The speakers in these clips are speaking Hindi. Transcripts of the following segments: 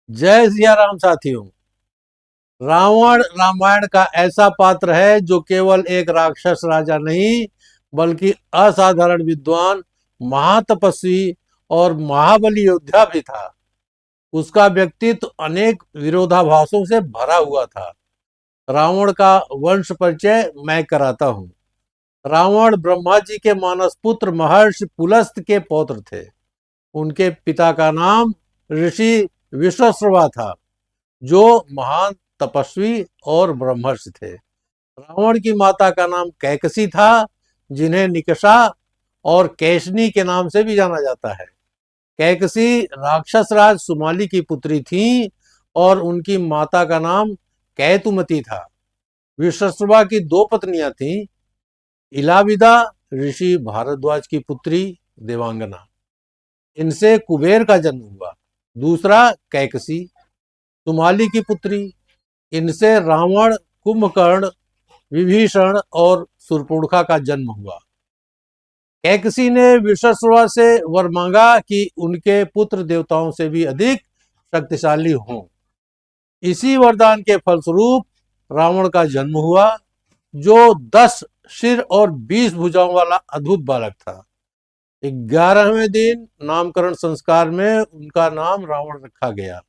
जय सिया राम साथियों। रावण रामायण का ऐसा पात्र है जो केवल एक राक्षस राजा नहीं बल्कि असाधारण विद्वान, महातपस्वी और महाबली योद्धा भी था। उसका व्यक्तित्व अनेक विरोधाभासों से भरा हुआ था। रावण का वंश परिचय मैं कराता हूँ। रावण ब्रह्मा जी के मानस पुत्र महर्षि पुलस्त के पौत्र थे। उनके पिता का नाम ऋषि विश्वश्रवा था, जो महान तपस्वी और ब्रह्मर्षि थे। रावण की माता का नाम कैकसी था, जिन्हें निकषा और कैशनी के नाम से भी जाना जाता है। कैकसी राक्षस राज सुमाली की पुत्री थी और उनकी माता का नाम कैतुमती था। विश्वश्रवा की दो पत्नियां थीं, इलाविदा ऋषि भारद्वाज की पुत्री देवांगना। इनसे कुबेर का जन्म हुआ। दूसरा कैकसी सुमाली की पुत्री। इनसे रावण, कुंभकर्ण, विभीषण और शूर्पणखा का जन्म हुआ। कैकसी ने विश्वश्रवा से वर मांगा कि उनके पुत्र देवताओं से भी अधिक शक्तिशाली हों। इसी वरदान के फलस्वरूप रावण का जन्म हुआ, जो 10 सिर और 20 भुजाओं वाला अद्भुत बालक था। 11वें दिन नामकरण संस्कार में उनका नाम रावण रखा गया।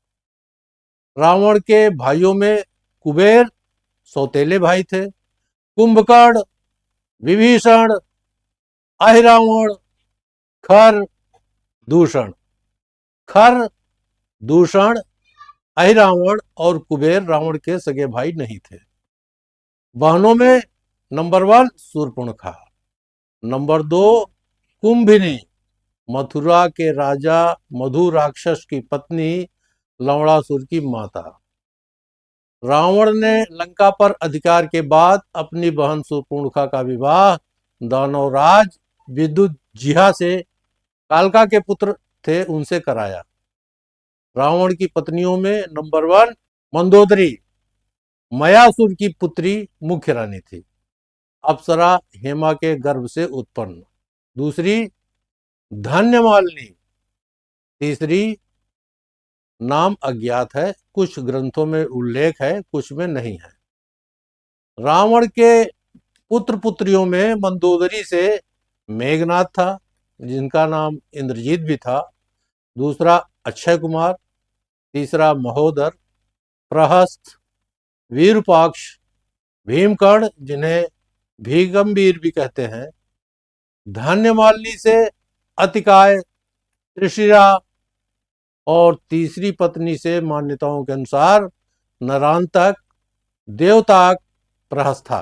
रावण के भाइयों में कुबेर सौतेले भाई थे, कुंभकर्ण, विभीषण, अहिरावण, खर, दूषण। खर, दूषण, अहिरावण और कुबेर रावण के सगे भाई नहीं थे। बहनों में नंबर 1 शूर्पणखा, नंबर 2 कुंभिनी, मथुरा के राजा मधु राक्षस की पत्नी, लवणासुर की माता। रावण ने लंका पर अधिकार के बाद अपनी बहन शूर्पणखा का विवाह दानवराज विदुजिहा से, कालका के पुत्र थे, उनसे कराया। रावण की पत्नियों में नंबर 1 मंदोदरी, मयासुर की पुत्री, मुख्य रानी थी। अप्सरा हेमा के गर्भ से उत्पन्न। दूसरी धन्यमालिनी। तीसरी नाम अज्ञात है, कुछ ग्रंथों में उल्लेख है, कुछ में नहीं है। रावण के पुत्र पुत्रियों में मंदोदरी से मेघनाथ था, जिनका नाम इंद्रजीत भी था। दूसरा अक्षय कुमार। तीसरा महोदर, प्रहस्त, वीरूपाक्ष, भीमकर्ण, जिन्हें भीगंबीर भी कहते हैं। धन्यमालिनी से अतिकाय, त्रिशिरा और तीसरी पत्नी से मान्यताओं के अनुसार नरांतक, देवताक, प्रहस्था।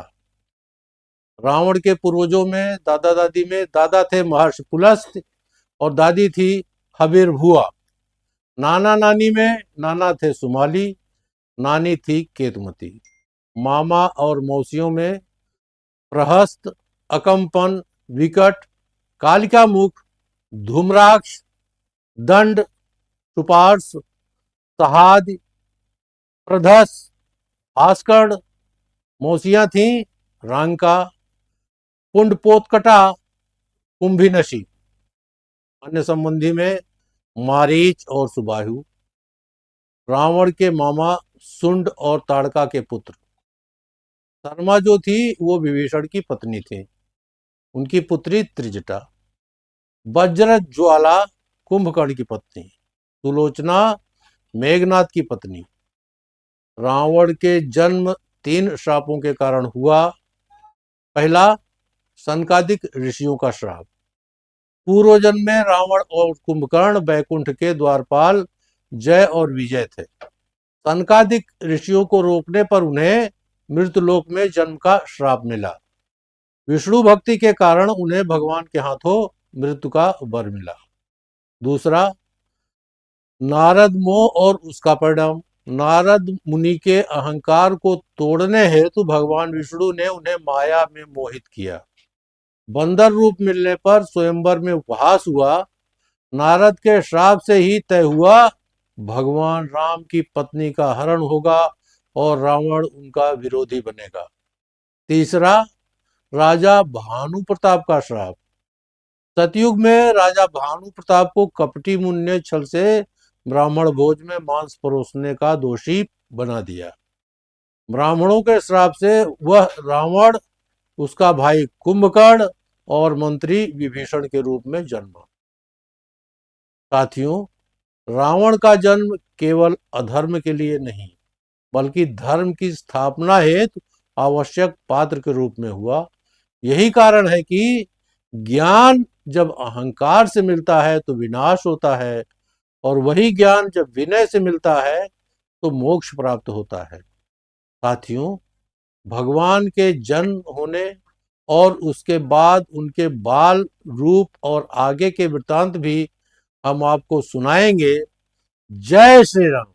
रावण के पूर्वजों में दादा दादी में दादा थे महर्षि पुलस्त और दादी थी हबिरभुआ। नाना नानी में नाना थे सुमाली, नानी थी केतुमती। मामा और मौसियों में प्रहस्त, अकंपन, विकट, कालिका मुख, धूम्राक्ष, दंड, सुपार्श, सहाद, प्रधस, भास्कर्ण। मौसियां थीं रांका, पुंडपोतकटा, कुंभिनशी। अन्य संबंधी में मारीच और सुबाहु। रावण के मामा सुंड और ताड़का के पुत्र। शर्मा जो थी वो विभीषण की पत्नी थी, उनकी पुत्री त्रिजटा। वज्र ज्वाला कुंभकर्ण की पत्नी। सुलोचना मेघनाथ की पत्नी। रावण के जन्म 3 श्रापों के कारण हुआ। पहला, सनकादिक ऋषियों का श्राप। पूर्व जन्म में रावण और कुंभकर्ण बैकुंठ के द्वारपाल जय और विजय थे। सनकादिक ऋषियों को रोकने पर उन्हें मृतलोक में जन्म का श्राप मिला। विष्णु भक्ति के कारण उन्हें भगवान के हाथों मृत्यु का वर मिला। दूसरा, नारद मोह और उसका परिणाम। नारद मुनि के अहंकार को तोड़ने हेतु भगवान विष्णु ने उन्हें माया में मोहित किया। बंदर रूप मिलने पर स्वयंवर में उपहास हुआ। नारद के श्राप से ही तय हुआ भगवान राम की पत्नी का हरण होगा और रावण उनका विरोधी बनेगा। तीसरा, राजा भानु प्रताप का श्राप। सतयुग में राजा भानु प्रताप को कपटी मुनि ने छल से ब्राह्मण भोज में मांस परोसने का दोषी बना दिया। ब्राह्मणों के श्राप से वह रावण, उसका भाई कुंभकर्ण और मंत्री विभीषण के रूप में जन्मा। साथियों, रावण का जन्म केवल अधर्म के लिए नहीं, बल्कि धर्म की स्थापना हेतु आवश्यक पात्र के रूप में हुआ। यही कारण है कि ज्ञान जब अहंकार से मिलता है तो विनाश होता है, और वही ज्ञान जब विनय से मिलता है तो मोक्ष प्राप्त होता है। साथियों, भगवान के जन्म होने और उसके बाद उनके बाल रूप और आगे के वृतांत भी हम आपको सुनाएंगे। जय श्री राम।